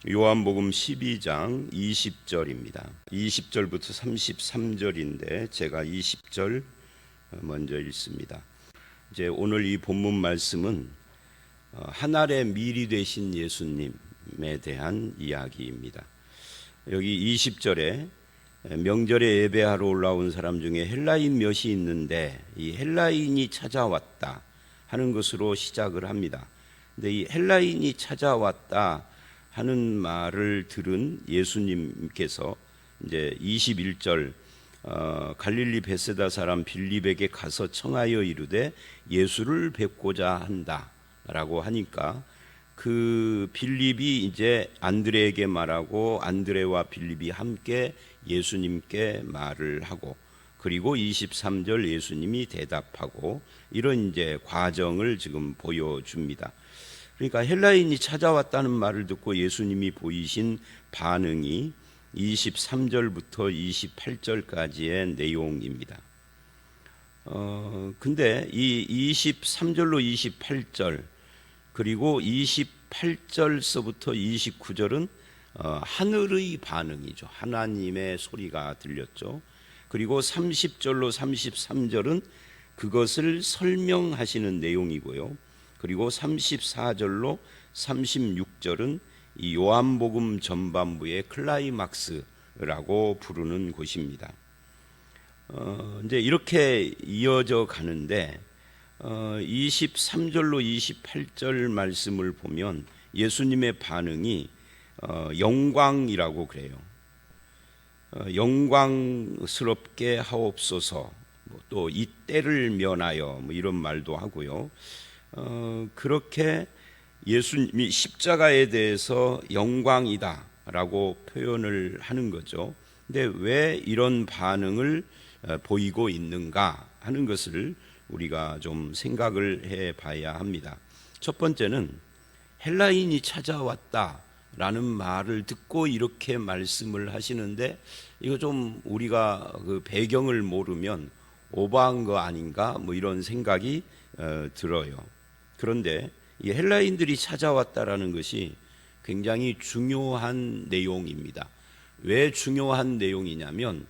요한복음 12장 20절입니다. 20절부터 33절인데 제가 20절 먼저 읽습니다. 이제 오늘 이 본문 말씀은 하늘의 미리 되신 예수님에 대한 이야기입니다. 여기 20절에 명절에 예배하러 올라온 사람 중에 헬라인 몇이 있는데 이 헬라인이 찾아왔다 하는 것으로 시작을 합니다. 근데 이 헬라인이 찾아왔다 하는 말을 들은 예수님께서 이제 21절 갈릴리 베세다 사람 빌립에게 가서 청하여 이르되 예수를 뵙고자 한다라고 하니까 그 빌립이 이제 안드레에게 말하고 안드레와 빌립이 함께 예수님께 말을 하고 그리고 23절 예수님이 대답하고 이런 이제 과정을 지금 보여줍니다. 그러니까 헬라인이 찾아왔다는 말을 듣고 예수님이 보이신 반응이 23절부터 28절까지의 내용입니다. 근데 이 23절로 28절 그리고 28절서부터 29절은 하늘의 반응이죠. 하나님의 소리가 들렸죠. 그리고 30절로 33절은 그것을 설명하시는 내용이고요. 그리고 34절로 36절은 이 요한복음 전반부의 클라이막스라고 부르는 곳입니다. 이제 이렇게 이어져 가는데 23절로 28절 말씀을 보면 예수님의 반응이 영광이라고 그래요. 영광스럽게 하옵소서. 또 이 때를 면하여 이런 말도 하고요. 그렇게 예수님이 십자가에 대해서 영광이다라고 표현을 하는 거죠. 근데 왜 이런 반응을 보이고 있는가 하는 것을 우리가 좀 생각을 해봐야 합니다. 첫 번째는 헬라인이 찾아왔다라는 말을 듣고 이렇게 말씀을 하시는데 이거 좀 우리가 그 배경을 모르면 오버한 거 아닌가 이런 생각이 들어요. 그런데 이 헬라인들이 찾아왔다라는 것이 굉장히 중요한 내용입니다. 왜 중요한 내용이냐면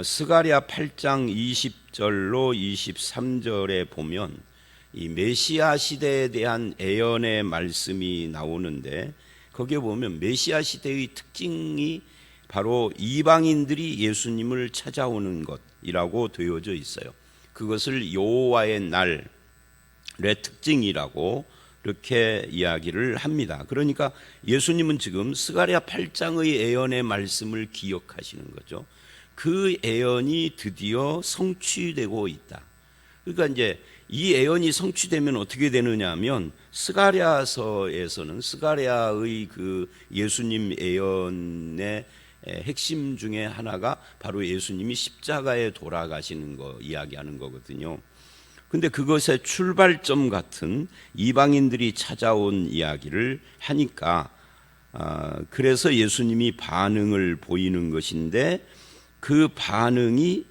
스가랴 8장 20절로 23절에 보면 이 메시아 시대에 대한 예언의 말씀이 나오는데 거기에 보면 메시아 시대의 특징이 바로 이방인들이 예수님을 찾아오는 것이라고 되어져 있어요. 그것을 여호와의 날의 특징이라고 이렇게 이야기를 합니다. 그러니까 예수님은 지금 스가랴 8장의 예언의 말씀을 기억하시는 거죠. 그 예언이 드디어 성취되고 있다. 그러니까 이제 이 예언이 성취되면 어떻게 되느냐 하면 스가랴서에서는 스가랴의 그 예수님 예언의 핵심 중에 하나가 바로 예수님이 십자가에 돌아가시는 거 이야기하는 거거든요. 근데 그것의 출발점 같은 이방인들이 찾아온 이야기를 하니까 그래서 예수님이 반응을 보이는 것인데 그 반응이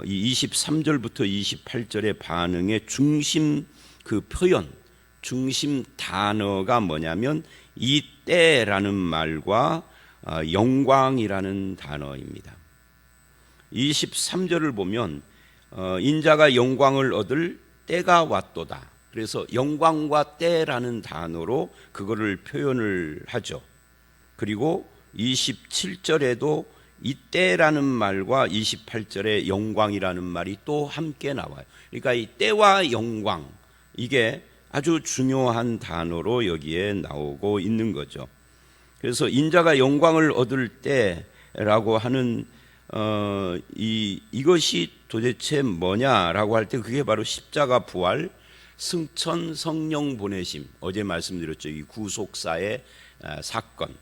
이 23절부터 28절의 반응의 중심 그 표현, 중심 단어가 뭐냐면 이때라는 말과 영광이라는 단어입니다. 23절을 보면 인자가 영광을 얻을 때가 왔도다. 그래서 영광과 때라는 단어로 그거를 표현을 하죠. 그리고 27절에도 이때라는 말과 28절에 영광이라는 말이 또 함께 나와요. 그러니까 이 때와 영광 이게 아주 중요한 단어로 여기에 나오고 있는 거죠. 그래서 인자가 영광을 얻을 때라고 하는 이것이 도대체 뭐냐라고 할 때 그게 바로 십자가 부활, 승천, 성령 보내심. 어제 말씀드렸죠. 이 구속사의 사건.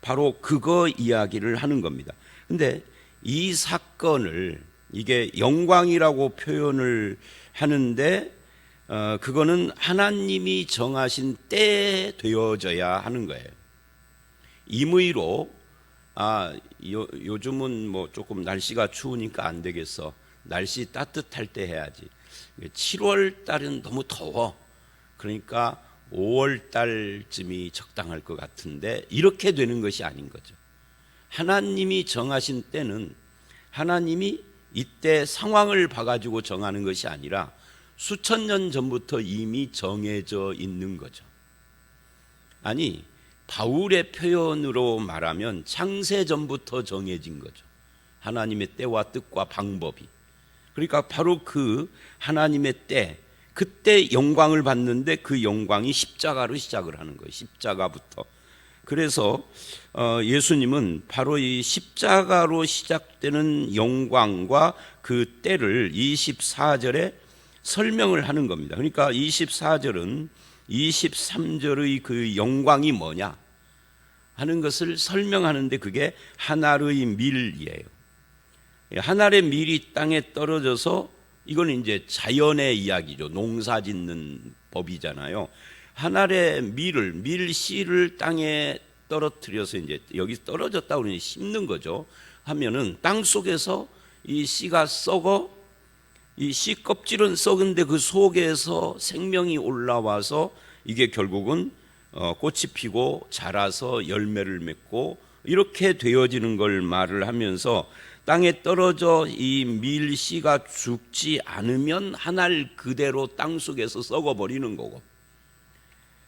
바로 그거 이야기를 하는 겁니다. 근데 이 사건을 이게 영광이라고 표현을 하는데 그거는 하나님이 정하신 때에 되어져야 하는 거예요. 임의로 요즘은 조금 날씨가 추우니까 안 되겠어. 날씨 따뜻할 때 해야지. 7월 달은 너무 더워. 그러니까 5월 달쯤이 적당할 것 같은데 이렇게 되는 것이 아닌 거죠. 하나님이 정하신 때는 하나님이 이때 상황을 봐가지고 정하는 것이 아니라 수천 년 전부터 이미 정해져 있는 거죠. 아니, 바울의 표현으로 말하면 창세 전부터 정해진 거죠. 하나님의 때와 뜻과 방법이. 그러니까 바로 그 하나님의 때, 그때 영광을 받는데 그 영광이 십자가로 시작을 하는 거예요. 십자가부터. 그래서 예수님은 바로 이 십자가로 시작되는 영광과 그 때를 24절에 설명을 하는 겁니다. 그러니까 24절은 23절의 그 영광이 뭐냐 하는 것을 설명하는데 그게 한 알의 밀이에요. 한 알의 밀이 땅에 떨어져서 이거는 이제 자연의 이야기죠. 농사 짓는 법이잖아요. 한 알의 밀씨를 땅에 떨어뜨려서 이제 여기 떨어졌다 그러니 심는 거죠. 하면은 땅 속에서 이 씨가 썩어, 이 씨 껍질은 썩은데 그 속에서 생명이 올라와서 이게 결국은 꽃이 피고 자라서 열매를 맺고 이렇게 되어지는 걸 말을 하면서 땅에 떨어져 이 밀씨가 죽지 않으면 한 알 그대로 땅 속에서 썩어버리는 거고,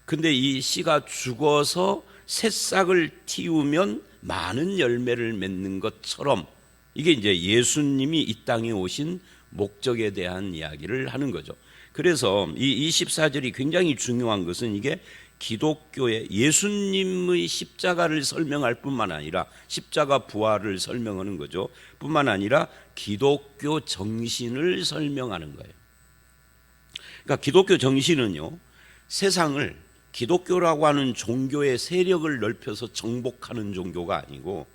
근데 이 씨가 죽어서 새싹을 틔우면 많은 열매를 맺는 것처럼 이게 이제 예수님이 이 땅에 오신 목적에 대한 이야기를 하는 거죠. 그래서 이 24절이 굉장히 중요한 것은 이게 기독교의 예수님의 십자가를 설명할 뿐만 아니라 십자가 부활을 설명하는 거죠. 뿐만 아니라 기독교 정신을 설명하는 거예요. 그러니까 기독교 정신은요, 세상을 기독교라고 하는 종교의 세력을 넓혀서 정복하는 종교가 아니고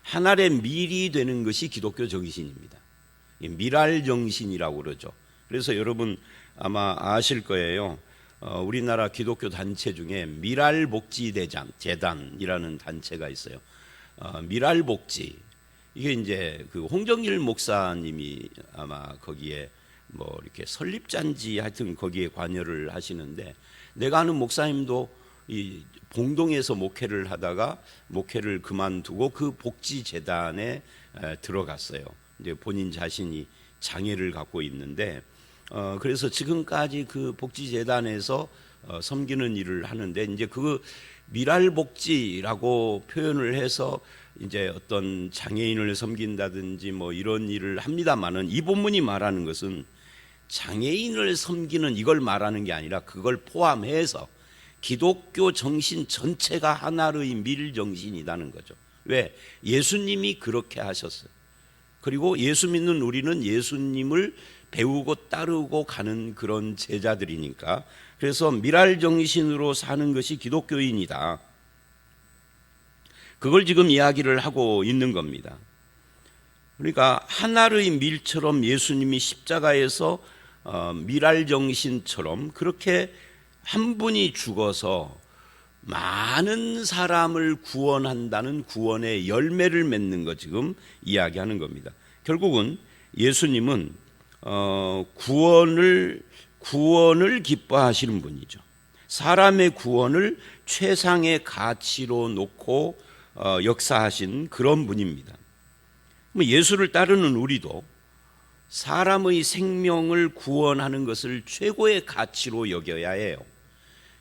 하나의 밀이 되는 것이 기독교 정신입니다. 밀알 정신이라고 그러죠. 그래서 여러분 아마 아실 거예요. 우리나라 기독교 단체 중에 밀알복지재단이라는 단체가 있어요. 밀알복지, 이게 이제 그 홍정일 목사님이 아마 거기에 뭐 이렇게 설립자인지 하여튼 거기에 관여를 하시는데, 내가 아는 목사님도 이 봉동에서 목회를 하다가 목회를 그만두고 그 복지재단에 들어갔어요. 이제 본인 자신이 장애를 갖고 있는데 그래서 지금까지 그 복지재단에서 섬기는 일을 하는데, 이제 그 밀알복지라고 표현을 해서 이제 어떤 장애인을 섬긴다든지 뭐 이런 일을 합니다만은, 이 본문이 말하는 것은 장애인을 섬기는 이걸 말하는 게 아니라 그걸 포함해서 기독교 정신 전체가 하나의 밀정신이라는 거죠. 왜? 예수님이 그렇게 하셨어요. 그리고 예수 믿는 우리는 예수님을 배우고 따르고 가는 그런 제자들이니까, 그래서 밀알정신으로 사는 것이 기독교인이다. 그걸 지금 이야기를 하고 있는 겁니다. 그러니까 한 알의 밀처럼 예수님이 십자가에서 밀알정신처럼 그렇게 한 분이 죽어서 많은 사람을 구원한다는 구원의 열매를 맺는 것 지금 이야기하는 겁니다. 결국은 예수님은 구원을 기뻐하시는 분이죠. 사람의 구원을 최상의 가치로 놓고 역사하신 그런 분입니다. 예수를 따르는 우리도 사람의 생명을 구원하는 것을 최고의 가치로 여겨야 해요.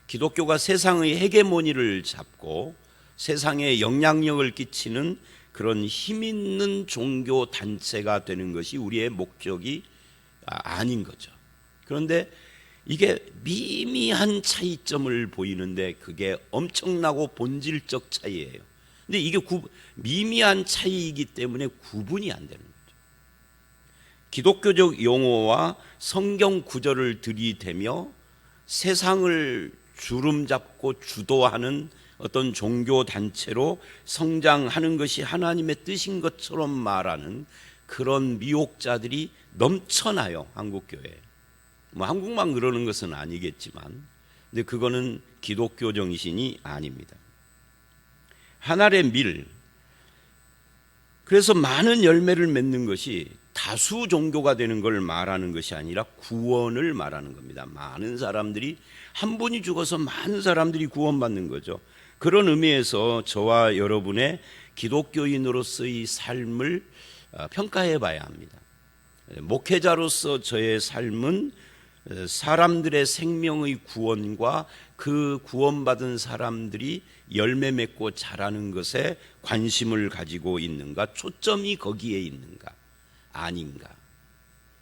기독교가 세상의 헤게모니를 잡고 세상에 영향력을 끼치는 그런 힘 있는 종교 단체가 되는 것이 우리의 목적이 아닌 거죠. 그런데 이게 미미한 차이점을 보이는데 그게 엄청나고 본질적 차이예요. 근데 이게 미미한 차이이기 때문에 구분이 안 되는 거죠. 기독교적 용어와 성경 구절을 들이대며 세상을 주름잡고 주도하는 어떤 종교 단체로 성장하는 것이 하나님의 뜻인 것처럼 말하는 그런 미혹자들이 넘쳐나요, 한국교회에. 뭐 한국만 그러는 것은 아니겠지만, 근데 그거는 기독교 정신이 아닙니다. 한 알의 밀, 그래서 많은 열매를 맺는 것이 다수 종교가 되는 걸 말하는 것이 아니라 구원을 말하는 겁니다. 많은 사람들이, 한 분이 죽어서 많은 사람들이 구원받는 거죠. 그런 의미에서 저와 여러분의 기독교인으로서의 삶을 평가해 봐야 합니다. 목회자로서 저의 삶은 사람들의 생명의 구원과 그 구원받은 사람들이 열매 맺고 자라는 것에 관심을 가지고 있는가, 초점이 거기에 있는가, 아닌가.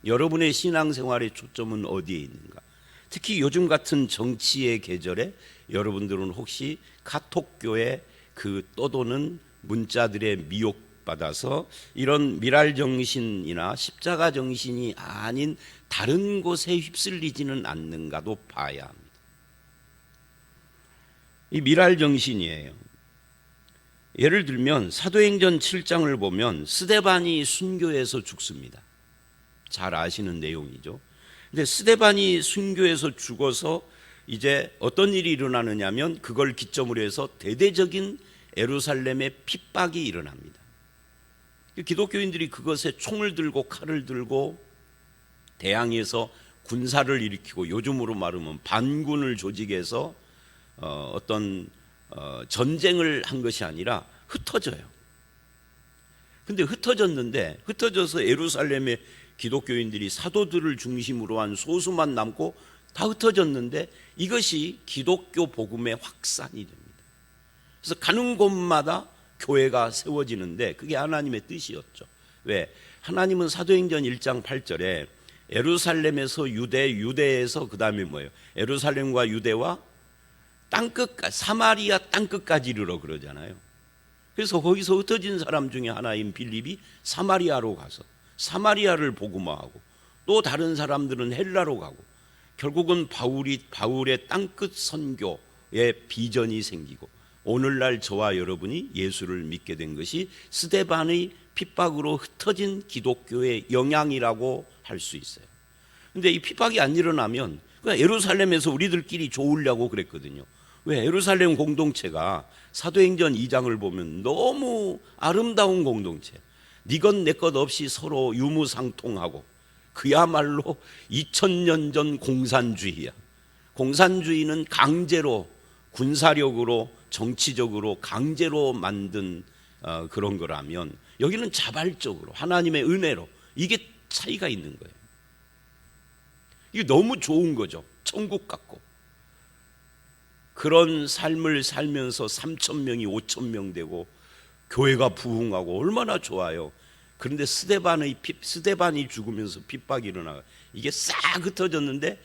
여러분의 신앙생활의 초점은 어디에 있는가. 특히 요즘 같은 정치의 계절에 여러분들은 혹시 카톡교의 그 떠도는 문자들의 미혹받아서 이런 미랄정신이나 십자가정신이 아닌 다른 곳에 휩쓸리지는 않는가도 봐야 합니다. 이 미랄정신이에요. 예를 들면 사도행전 7장을 보면 스데반이 순교해서 죽습니다. 잘 아시는 내용이죠. 근데 스데반이 순교해서 죽어서 이제 어떤 일이 일어나느냐면 그걸 기점으로 해서 대대적인 예루살렘의 핍박이 일어납니다. 기독교인들이 그것에 총을 들고 칼을 들고 대항해서 군사를 일으키고, 요즘으로 말하면 반군을 조직해서 어떤 전쟁을 한 것이 아니라 흩어져요. 근데 흩어져서 예루살렘의 기독교인들이 사도들을 중심으로 한 소수만 남고 다 흩어졌는데 이것이 기독교 복음의 확산이 됩니다. 그래서 가는 곳마다 교회가 세워지는데 그게 하나님의 뜻이었죠. 왜? 하나님은 사도행전 1장 8절에 예루살렘에서 유대, 유대에서 그 다음에 뭐예요? 예루살렘과 유대와 땅끝까지, 사마리아 땅끝까지 이르러 그러잖아요. 그래서 거기서 흩어진 사람 중에 하나인 빌립이 사마리아로 가서 사마리아를 복음화하고, 또 다른 사람들은 헬라로 가고, 결국은 바울의 땅끝 선교의 비전이 생기고, 오늘날 저와 여러분이 예수를 믿게 된 것이 스데반의 핍박으로 흩어진 기독교의 영향이라고 할 수 있어요. 근데 이 핍박이 안 일어나면 그냥 예루살렘에서 우리들끼리 좋으려고 그랬거든요. 왜? 예루살렘 공동체가 사도행전 2장을 보면 너무 아름다운 공동체, 니것 내 것 없이 서로 유무상통하고, 그야말로 2000년 전 공산주의야. 공산주의는 강제로, 군사력으로, 정치적으로 강제로 만든 그런 거라면, 여기는 자발적으로 하나님의 은혜로, 이게 차이가 있는 거예요. 이게 너무 좋은 거죠. 천국 같고. 그런 삶을 살면서 3,000명이 5,000명 되고 교회가 부흥하고 얼마나 좋아요. 그런데 스데반이 죽으면서 핍박이 일어나요. 이게 싹 흩어졌는데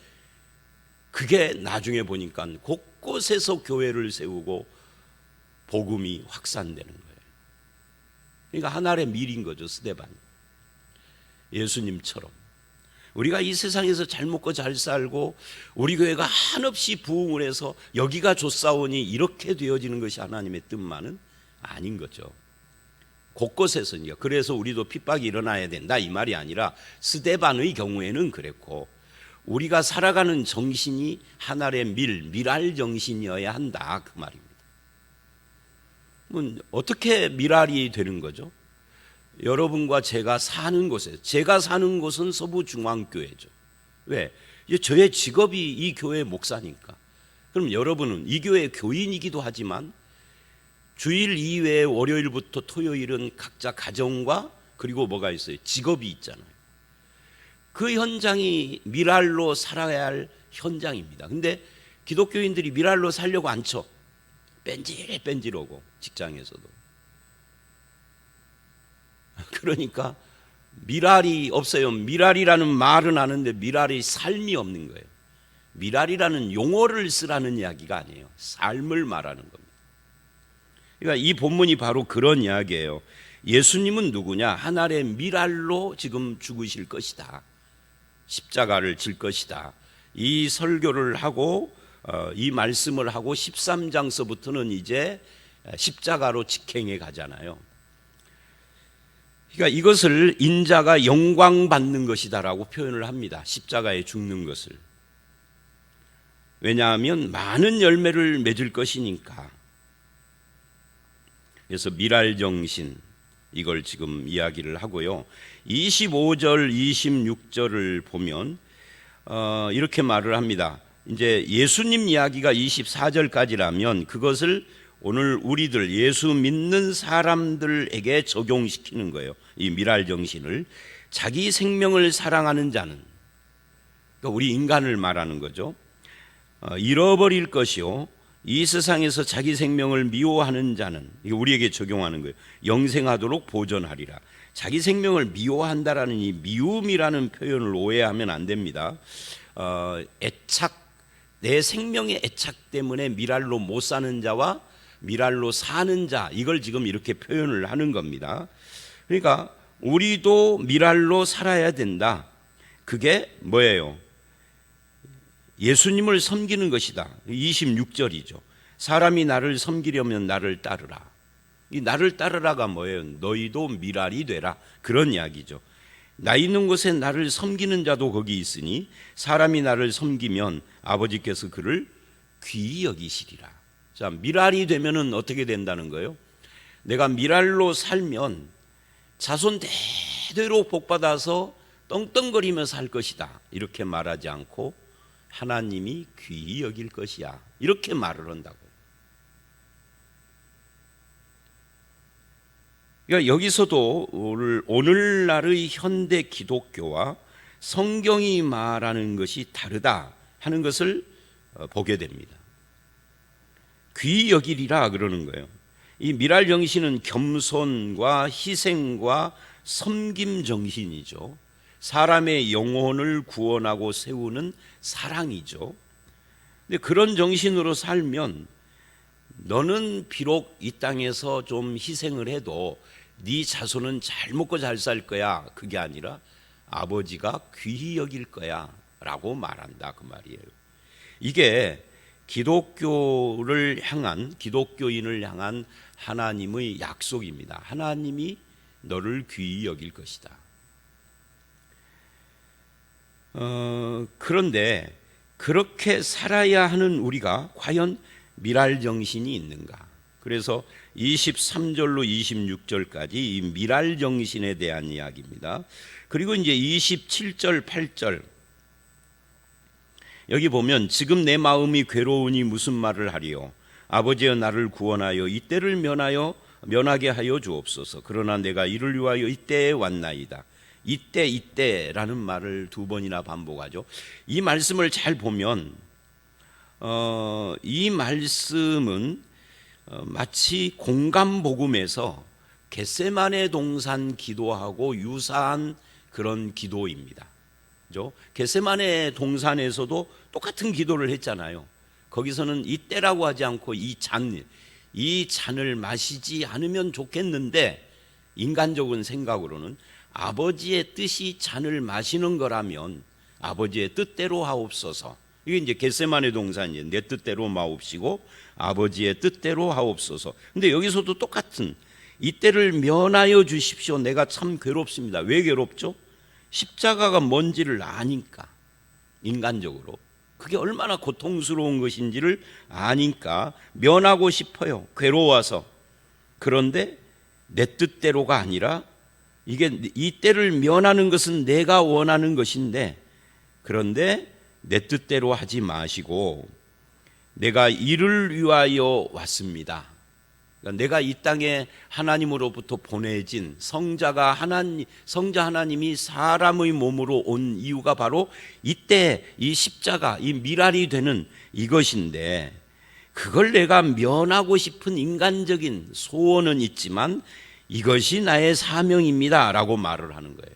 그게 나중에 보니까 곳곳에서 교회를 세우고 복음이 확산되는 거예요. 그러니까 하나의 밀인 거죠, 스데반이. 예수님처럼 우리가 이 세상에서 잘 먹고 잘 살고 우리 교회가 한없이 부흥을 해서 여기가 좋사오니 이렇게 되어지는 것이 하나님의 뜻만은 아닌 거죠. 곳곳에서요. 그래서 우리도 핍박이 일어나야 된다 이 말이 아니라 스데반의 경우에는 그랬고, 우리가 살아가는 정신이 하나의 미랄 정신이어야 한다 그 말입니다. 어떻게 미랄이 되는 거죠? 여러분과 제가 사는 곳은 서부중앙교회죠. 왜? 저의 직업이 이 교회 목사니까. 그럼 여러분은 이 교회 교인이기도 하지만 주일 이외에 월요일부터 토요일은 각자 가정과 그리고 뭐가 있어요? 직업이 있잖아요. 그 현장이 미랄로 살아야 할 현장입니다. 근데 기독교인들이 미랄로 살려고 안 쳐. 뺀질뺀질하고 직장에서도. 그러니까 미랄이 없어요. 미랄이라는 말은 아는데 미랄이 삶이 없는 거예요. 미랄이라는 용어를 쓰라는 이야기가 아니에요. 삶을 말하는 겁니다. 그러니까 이 본문이 바로 그런 이야기예요. 예수님은 누구냐? 하나의 미랄로 지금 죽으실 것이다. 십자가를 질 것이다. 이 설교를 하고 이 말씀을 하고 13장서부터는 이제 십자가로 직행해 가잖아요. 그러니까 이것을 인자가 영광받는 것이다라고 표현을 합니다. 십자가에 죽는 것을. 왜냐하면 많은 열매를 맺을 것이니까. 그래서 미랄정신, 이걸 지금 이야기를 하고요. 25절, 26절을 보면 이렇게 말을 합니다. 이제 예수님 이야기가 24절까지라면 그것을 오늘 우리들 예수 믿는 사람들에게 적용시키는 거예요. 이 미랄 정신을. 자기 생명을 사랑하는 자는, 그러니까 우리 인간을 말하는 거죠. 잃어버릴 것이요 이 세상에서 자기 생명을 미워하는 자는, 이게 우리에게 적용하는 거예요. 영생하도록 보존하리라. 자기 생명을 미워한다라는 이 미움이라는 표현을 오해하면 안 됩니다. 애착, 내 생명의 애착 때문에 미랄로 못 사는 자와 미랄로 사는 자, 이걸 지금 이렇게 표현을 하는 겁니다. 그러니까 우리도 미랄로 살아야 된다. 그게 뭐예요? 예수님을 섬기는 것이다. 26절이죠. 사람이 나를 섬기려면 나를 따르라. 이 나를 따르라가 뭐예요? 너희도 미랄이 되라. 그런 이야기죠. 나 있는 곳에 나를 섬기는 자도 거기 있으니 사람이 나를 섬기면 아버지께서 그를 귀히 여기시리라. 자, 미랄이 되면은 어떻게 된다는 거예요? 내가 미랄로 살면 자손 대대로 복받아서 떵떵거리며 살 것이다. 이렇게 말하지 않고 하나님이 귀히 여길 것이야. 이렇게 말을 한다고. 그러니까 여기서도 오늘날의 현대 기독교와 성경이 말하는 것이 다르다 하는 것을 보게 됩니다. 귀히 여기리라 그러는 거예요. 이 미랄 정신은 겸손과 희생과 섬김 정신이죠. 사람의 영혼을 구원하고 세우는 사랑이죠. 근데 그런 정신으로 살면 너는 비록 이 땅에서 좀 희생을 해도 네 자손은 잘 먹고 잘 살 거야. 그게 아니라 아버지가 귀히 여길 거야 라고 말한다 그 말이에요. 이게 기독교를 향한, 기독교인을 향한 하나님의 약속입니다. 하나님이 너를 귀히 여길 것이다. 그런데 그렇게 살아야 하는 우리가 과연 미랄 정신이 있는가? 그래서 23절로 26절까지 이 미랄 정신에 대한 이야기입니다. 그리고 이제 27절, 8절 여기 보면 지금 내 마음이 괴로우니 무슨 말을 하리요? 아버지여 나를 구원하여 이때를 면하게 하여 주옵소서. 그러나 내가 이를 위하여 이때에 왔나이다. 이때라는 말을 두 번이나 반복하죠. 이 말씀을 잘 보면 이 말씀은 마치 공감복음에서 겟세마네 동산 기도하고 유사한 그런 기도입니다. 그죠? 겟세마네 동산에서도 똑같은 기도를 했잖아요. 거기서는 이때라고 하지 않고 이 잔을 마시지 않으면 좋겠는데 인간적인 생각으로는 아버지의 뜻이 잔을 마시는 거라면 아버지의 뜻대로 하옵소서. 이게 이제 겟세마네 동산이에요. 내 뜻대로 마옵시고 아버지의 뜻대로 하옵소서. 근데 여기서도 똑같은 이때를 면하여 주십시오. 내가 참 괴롭습니다. 왜 괴롭죠? 십자가가 뭔지를 아니까, 인간적으로 그게 얼마나 고통스러운 것인지를 아니까 면하고 싶어요. 괴로워서. 그런데 내 뜻대로가 아니라 이게 이 때를 면하는 것은 내가 원하는 것인데, 그런데 내 뜻대로 하지 마시고 내가 이를 위하여 왔습니다. 그러니까 내가 이 땅에 하나님으로부터 보내진 성자 하나님이 사람의 몸으로 온 이유가 바로 이때 이 십자가, 이 미랄이 되는 이것인데, 그걸 내가 면하고 싶은 인간적인 소원은 있지만 이것이 나의 사명입니다 라고 말을 하는 거예요.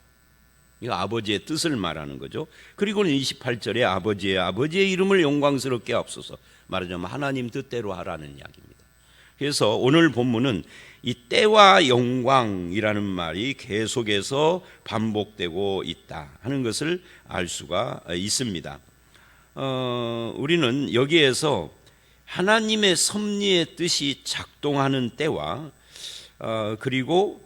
이거 아버지의 뜻을 말하는 거죠. 그리고는 28절에 아버지의 이름을 영광스럽게 하옵소서. 말하자면 하나님 뜻대로 하라는 이야기입니다. 그래서 오늘 본문은 이 때와 영광이라는 말이 계속해서 반복되고 있다 하는 것을 알 수가 있습니다. 우리는 여기에서 하나님의 섭리의 뜻이 작동하는 때와 그리고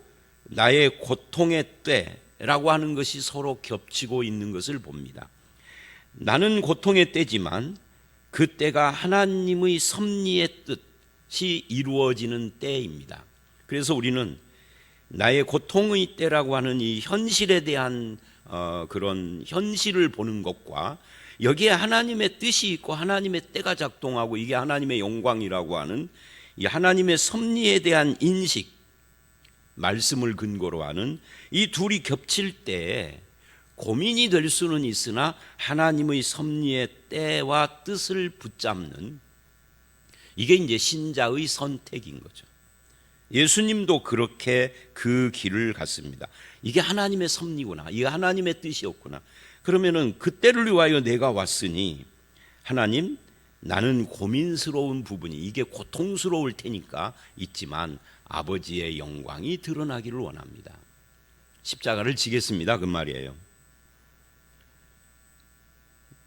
나의 고통의 때라고 하는 것이 서로 겹치고 있는 것을 봅니다. 나는 고통의 때지만 그 때가 하나님의 섭리의 뜻이 이루어지는 때입니다. 그래서 우리는 나의 고통의 때라고 하는 이 현실에 대한 그런 현실을 보는 것과 여기에 하나님의 뜻이 있고 하나님의 때가 작동하고 이게 하나님의 영광이라고 하는 이 하나님의 섭리에 대한 인식, 말씀을 근거로 하는 이 둘이 겹칠 때 고민이 될 수는 있으나 하나님의 섭리의 때와 뜻을 붙잡는, 이게 이제 신자의 선택인 거죠. 예수님도 그렇게 그 길을 갔습니다. 이게 하나님의 섭리구나, 이게 하나님의 뜻이었구나. 그러면은 그때를 위하여 내가 왔으니 하나님, 나는 고민스러운 부분이, 이게 고통스러울 테니까 있지만 아버지의 영광이 드러나기를 원합니다. 십자가를 지겠습니다, 그 말이에요.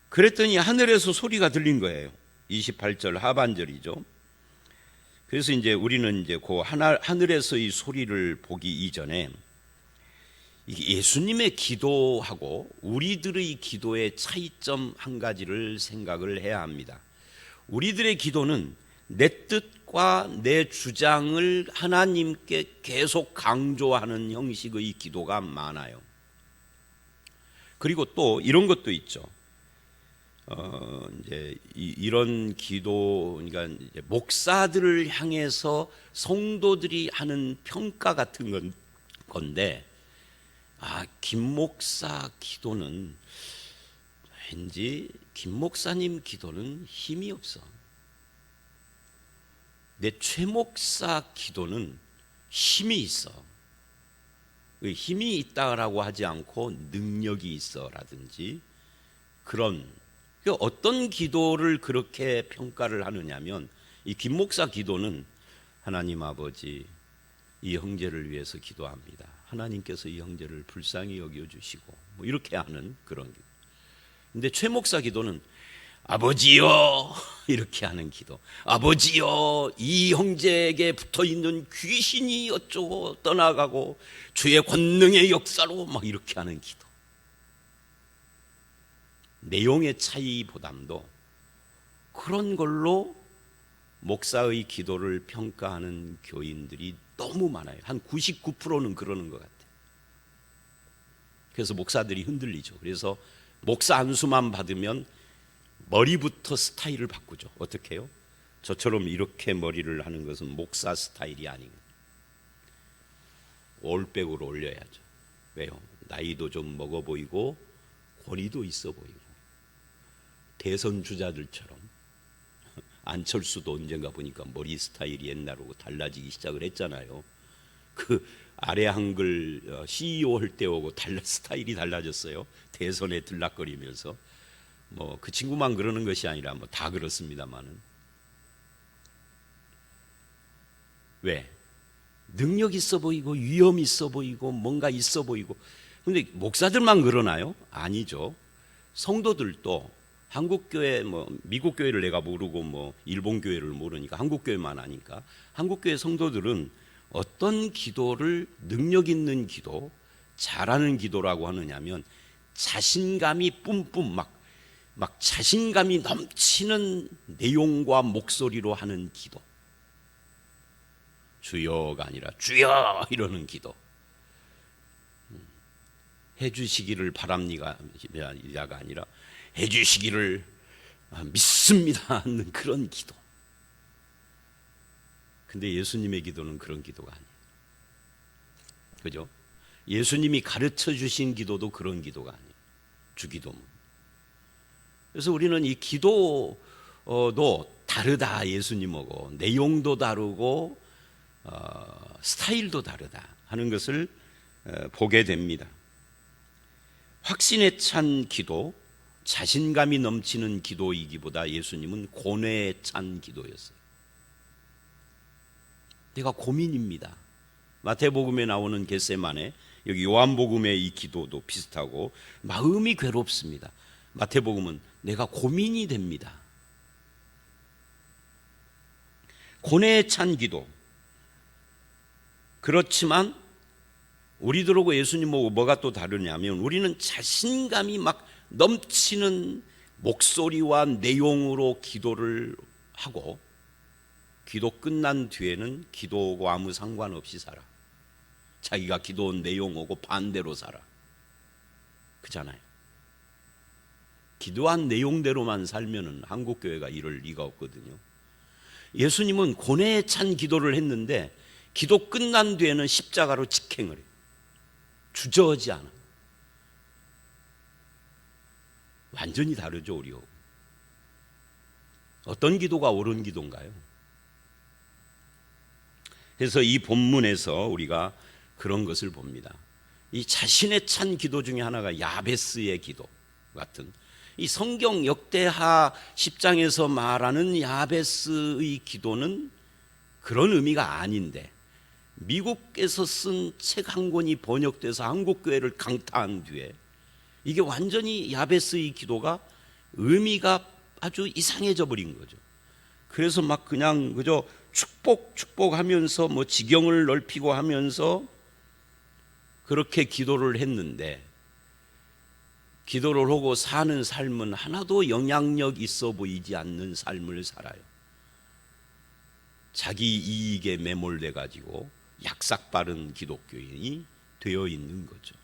그랬더니 하늘에서 소리가 들린 거예요. 28절 하반절이죠. 그래서 이제 우리는 이제 그 하늘에서의 소리를 보기 이전에 예수님의 기도하고 우리들의 기도의 차이점 한 가지를 생각을 해야 합니다. 우리들의 기도는 내 뜻과 내 주장을 하나님께 계속 강조하는 형식의 기도가 많아요. 그리고 또 이런 것도 있죠. 이제 이런 기도, 그러니까 이제 목사들을 향해서 성도들이 하는 평가 같은 건데, 김 목사 기도는 왠지 김 목사님 기도는 힘이 없어. 내 최 목사 기도는 힘이 있어. 힘이 있다라고 하지 않고 능력이 있어라든지 그런, 어떤 기도를 그렇게 평가를 하느냐면 이 김 목사 기도는 하나님 아버지, 이 형제를 위해서 기도합니다. 하나님께서 이 형제를 불쌍히 여겨주시고 뭐 이렇게 하는 그런 기도. 근데 최 목사 기도는 아버지여 이렇게 하는 기도. 아버지여, 이 형제에게 붙어있는 귀신이 어쩌고 떠나가고 주의 권능의 역사로 막 이렇게 하는 기도. 내용의 차이보담도 그런 걸로 목사의 기도를 평가하는 교인들이 너무 많아요. 한 99%는 그러는 것 같아요. 그래서 목사들이 흔들리죠. 그래서 목사 안수만 받으면 머리부터 스타일을 바꾸죠. 어떻게 해요? 저처럼 이렇게 머리를 하는 것은 목사 스타일이 아닌 거예요. 올백으로 올려야죠. 왜요? 나이도 좀 먹어 보이고 권위도 있어 보이고, 대선 주자들처럼. 안철수도 언젠가 보니까 머리 스타일이 옛날하고 달라지기 시작을 했잖아요. 그 아래 한글 CEO 할 때 오고 스타일이 달라졌어요. 대선에 들락거리면서. 뭐 그 친구만 그러는 것이 아니라 뭐 다 그렇습니다만은. 왜? 능력 있어 보이고 위험 있어 보이고 뭔가 있어 보이고. 근데 목사들만 그러나요? 아니죠. 성도들도 한국 교회, 뭐 미국 교회를 내가 모르고 뭐 일본 교회를 모르니까 한국 교회만 아니까, 한국 교회 성도들은 어떤 기도를 능력 있는 기도, 잘하는 기도라고 하느냐면 자신감이 뿜뿜 막 자신감이 넘치는 내용과 목소리로 하는 기도. 주여가 아니라 주여 이러는 기도. 해주시기를 바랍니다가 아니라 해주시기를 믿습니다 하는 그런 기도. 근데 예수님의 기도는 그런 기도가 아니에요. 그죠? 예수님이 가르쳐 주신 기도도 그런 기도가 아니에요. 주기도문. 그래서 우리는 이 기도도 다르다, 예수님하고. 내용도 다르고 스타일도 다르다 하는 것을 보게 됩니다. 확신에 찬 기도, 자신감이 넘치는 기도이기보다 예수님은 고뇌에 찬 기도였어요. 내가 고민입니다. 마태복음에 나오는 겟세마네, 여기 요한복음의 이 기도도 비슷하고 마음이 괴롭습니다. 마태복음은 내가 고민이 됩니다. 고뇌에 찬 기도. 그렇지만 우리들하고 예수님하고 뭐가 또 다르냐면, 우리는 자신감이 막 넘치는 목소리와 내용으로 기도를 하고, 기도 끝난 뒤에는 기도하고 아무 상관없이 살아. 자기가 기도한 내용하고 반대로 살아. 그잖아요. 기도한 내용대로만 살면은 한국교회가 이럴 리가 없거든요. 예수님은 고뇌에 찬 기도를 했는데 기도 끝난 뒤에는 십자가로 직행을 해요. 주저하지 않아. 완전히 다르죠, 우리하고. 어떤 기도가 옳은 기도인가요? 그래서 이 본문에서 우리가 그런 것을 봅니다. 이 자신에 찬 기도 중에 하나가 야베스의 기도 같은, 이 성경 역대하 10장에서 말하는 야베스의 기도는 그런 의미가 아닌데, 미국에서 쓴 책 한 권이 번역돼서 한국교회를 강타한 뒤에 이게 완전히 야베스의 기도가 의미가 아주 이상해져 버린 거죠. 그래서 막 그냥 그저 축복하면서 뭐 지경을 넓히고 하면서 그렇게 기도를 했는데, 기도를 하고 사는 삶은 하나도 영향력 있어 보이지 않는 삶을 살아요. 자기 이익에 매몰돼 가지고 약삭빠른 기독교인이 되어 있는 거죠.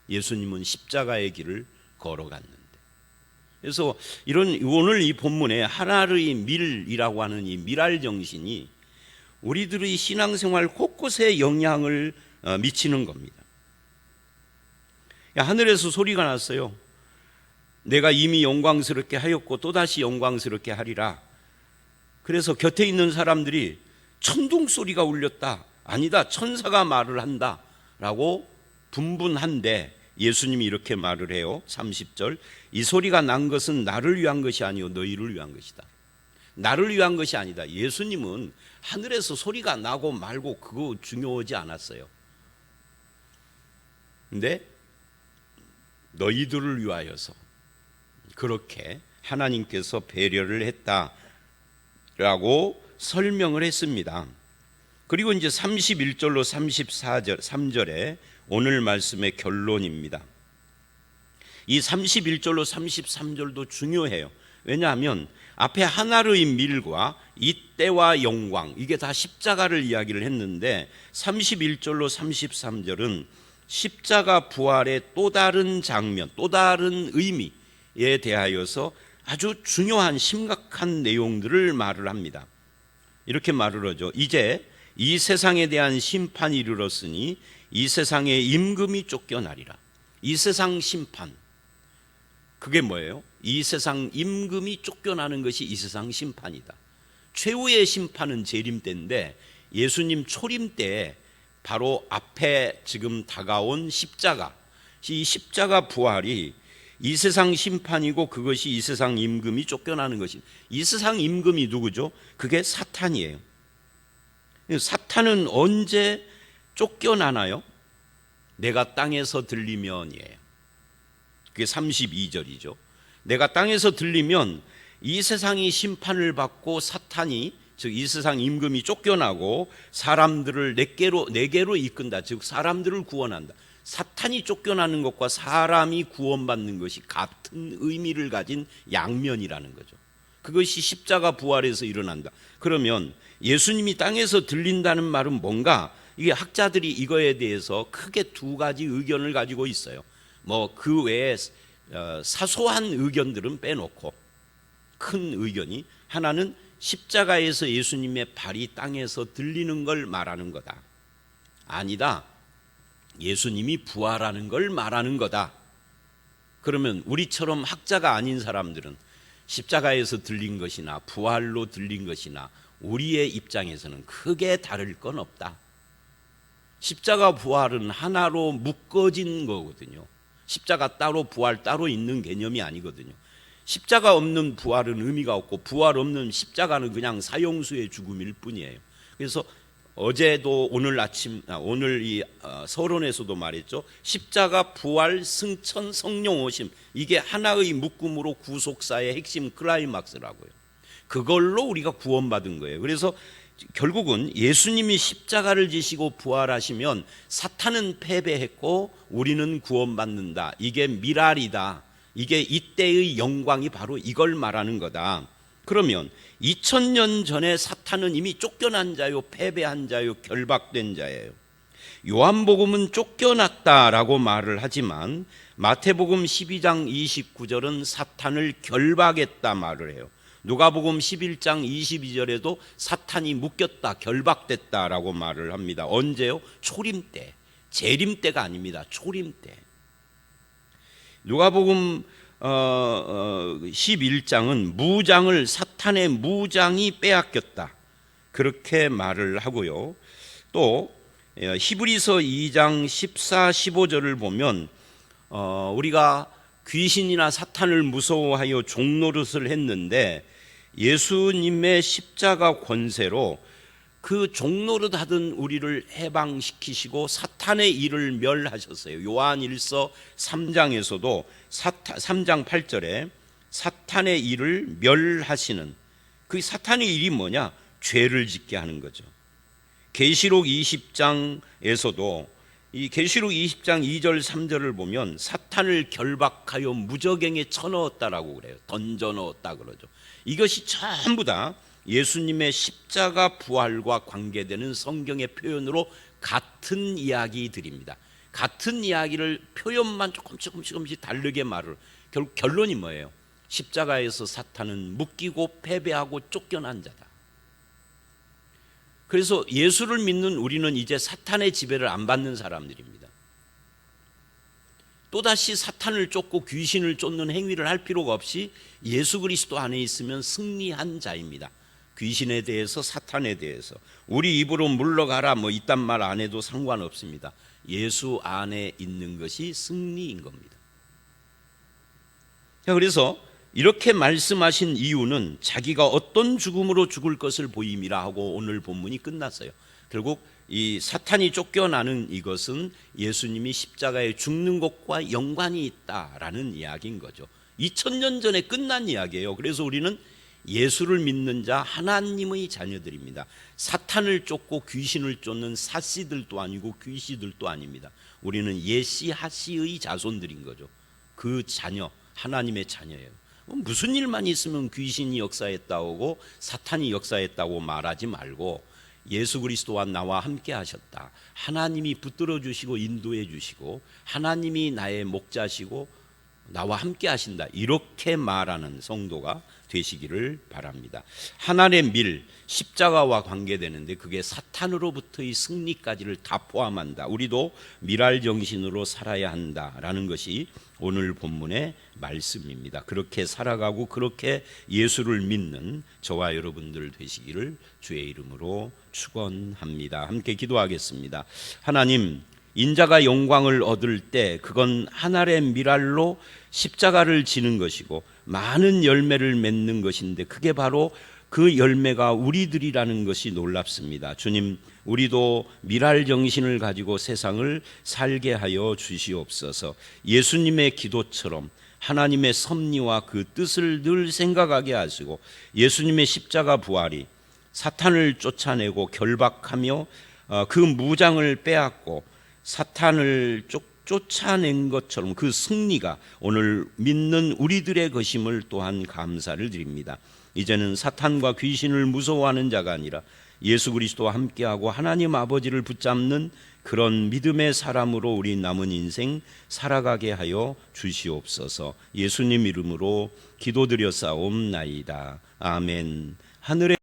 예수님은 십자가의 길을 걸어갔는데. 그래서 오늘 이 본문에 하나의 밀이라고 하는 이 미랄 정신이 우리들의 신앙생활 곳곳에 영향을 미치는 겁니다. 하늘에서 소리가 났어요. 내가 이미 영광스럽게 하였고 또다시 영광스럽게 하리라. 그래서 곁에 있는 사람들이 천둥 소리가 울렸다, 아니다, 천사가 말을 한다 라고 분분한데, 예수님이 이렇게 말을 해요. 30절, 이 소리가 난 것은 나를 위한 것이 아니요 너희를 위한 것이다. 나를 위한 것이 아니다. 예수님은 하늘에서 소리가 나고 말고 그거 중요하지 않았어요. 근데 너희들을 위하여서 그렇게 하나님께서 배려를 했다라고 설명을 했습니다. 그리고 이제 31절로 34절 3절에 오늘 말씀의 결론입니다. 이 31절로 33절도 중요해요. 왜냐하면 앞에 하나의 밀과 이때와 영광, 이게 다 십자가를 이야기를 했는데 31절로 33절은 십자가 부활의 또 다른 장면, 또 다른 의미에 대하여서 아주 중요한 심각한 내용들을 말을 합니다. 이렇게 말을 하죠. 이제 이 세상에 대한 심판이 이르렀으니 이 세상의 임금이 쫓겨나리라. 이 세상 심판, 그게 뭐예요? 이 세상 임금이 쫓겨나는 것이 이 세상 심판이다. 최후의 심판은 재림 때인데, 예수님 초림 때에 바로 앞에 지금 다가온 십자가, 이 십자가 부활이 이 세상 심판이고, 그것이 이 세상 임금이 쫓겨나는 것이, 이 세상 임금이 누구죠? 그게 사탄이에요. 사탄은 언제 쫓겨나나요? 내가 땅에서 들리면이에요. 그게 32절이죠. 내가 땅에서 들리면 이 세상이 심판을 받고 사탄이, 즉 이 세상 임금이 쫓겨나고 사람들을 내게로 이끈다. 즉 사람들을 구원한다. 사탄이 쫓겨나는 것과 사람이 구원받는 것이 같은 의미를 가진 양면이라는 거죠. 그것이 십자가 부활에서 일어난다. 그러면 예수님이 땅에서 들린다는 말은 뭔가? 이게 학자들이 이거에 대해서 크게 두 가지 의견을 가지고 있어요. 뭐 그 외에 사소한 의견들은 빼놓고 큰 의견이, 하나는 십자가에서 예수님의 발이 땅에서 들리는 걸 말하는 거다. 아니다, 예수님이 부활하는 걸 말하는 거다. 그러면 우리처럼 학자가 아닌 사람들은 십자가에서 들린 것이나 부활로 들린 것이나 우리의 입장에서는 크게 다를 건 없다. 십자가 부활은 하나로 묶어진 거거든요. 십자가 따로 부활 따로 있는 개념이 아니거든요. 십자가 없는 부활은 의미가 없고, 부활 없는 십자가는 그냥 사형수의 죽음일 뿐이에요. 그래서 어제도 오늘 이 서론에서도 말했죠. 십자가 부활 승천 성령 오심, 이게 하나의 묶음으로 구속사의 핵심 클라이막스라고요. 그걸로 우리가 구원받은 거예요. 그래서 결국은 예수님이 십자가를 지시고 부활하시면 사탄은 패배했고 우리는 구원받는다. 이게 미랄이다. 이게 이때의 영광이 바로 이걸 말하는 거다. 그러면 2000년 전에 사탄은 이미 쫓겨난 자요, 패배한 자요, 결박된 자예요. 요한복음은 쫓겨났다라고 말을 하지만 마태복음 12장 29절은 사탄을 결박했다 말을 해요. 누가복음 11장 22절에도 사탄이 묶였다, 결박됐다라고 말을 합니다. 언제요? 초림 때, 재림 때가 아닙니다. 초림 때. 누가복음 11장은 무장을, 사탄의 무장이 빼앗겼다, 그렇게 말을 하고요. 또 히브리서 2장 14, 15절을 보면 우리가 귀신이나 사탄을 무서워하여 종노릇을 했는데 예수님의 십자가 권세로 그 종노릇 하던 우리를 해방시키시고 사탄의 일을 멸하셨어요. 요한일서 3장에서도 3장 8절에 사탄의 일을 멸하시는, 그 사탄의 일이 뭐냐? 죄를 짓게 하는 거죠. 계시록 20장에서도 이 계시록 20장 2절 3절을 보면 사탄을 결박하여 무저갱에 쳐넣었다라고 그래요. 던져 넣었다 그러죠. 이것이 전부 다 예수님의 십자가 부활과 관계되는 성경의 표현으로 같은 이야기들입니다. 같은 이야기를 표현만 조금씩 다르게 말을, 결국 결론이 뭐예요? 십자가에서 사탄은 묶이고 패배하고 쫓겨난 자다. 그래서 예수를 믿는 우리는 이제 사탄의 지배를 안 받는 사람들입니다. 또다시 사탄을 쫓고 귀신을 쫓는 행위를 할 필요가 없이 예수 그리스도 안에 있으면 승리한 자입니다. 귀신에 대해서, 사탄에 대해서 우리 입으로 물러가라 뭐 이딴 말 안 해도 상관없습니다. 예수 안에 있는 것이 승리인 겁니다. 자, 그래서 이렇게 말씀하신 이유는 자기가 어떤 죽음으로 죽을 것을 보임이라 하고 오늘 본문이 끝났어요. 결국 이 사탄이 쫓겨나는 이것은 예수님이 십자가에 죽는 것과 연관이 있다라는 이야기인 거죠. 2000년 전에 끝난 이야기예요. 그래서 우리는 예수를 믿는 자, 하나님의 자녀들입니다. 사탄을 쫓고 귀신을 쫓는 사씨들도 아니고 귀씨들도 아닙니다. 우리는 예씨, 하씨의 자손들인 거죠. 그 자녀, 하나님의 자녀예요. 무슨 일만 있으면 귀신이 역사했다고, 사탄이 역사했다고 말하지 말고 예수 그리스도와 나와 함께 하셨다, 하나님이 붙들어 주시고 인도해 주시고 하나님이 나의 목자시고 나와 함께 하신다, 이렇게 말하는 성도가 되시기를 바랍니다. 하나님의 밀, 십자가와 관계되는데 그게 사탄으로부터의 승리까지를 다 포함한다. 우리도 밀할 정신으로 살아야 한다라는 것이 오늘 본문의 말씀입니다. 그렇게 살아가고 그렇게 예수를 믿는 저와 여러분들 되시기를 주의 이름으로 축원합니다. 함께 기도하겠습니다. 하나님, 인자가 영광을 얻을 때 그건 하늘의 밀알로 십자가를 지는 것이고 많은 열매를 맺는 것인데 그게 바로 그 열매가 우리들이라는 것이 놀랍습니다. 주님, 우리도 밀알 정신을 가지고 세상을 살게 하여 주시옵소서. 예수님의 기도처럼 하나님의 섭리와 그 뜻을 늘 생각하게 하시고 예수님의 십자가 부활이 사탄을 쫓아내고 결박하며 그 무장을 빼앗고 사탄을 쫓아낸 것처럼 그 승리가 오늘 믿는 우리들의 것임을 또한 감사를 드립니다. 이제는 사탄과 귀신을 무서워하는 자가 아니라 예수 그리스도와 함께하고 하나님 아버지를 붙잡는 그런 믿음의 사람으로 우리 남은 인생 살아가게 하여 주시옵소서. 예수님 이름으로 기도드려 싸움나이다. 아멘. 하늘의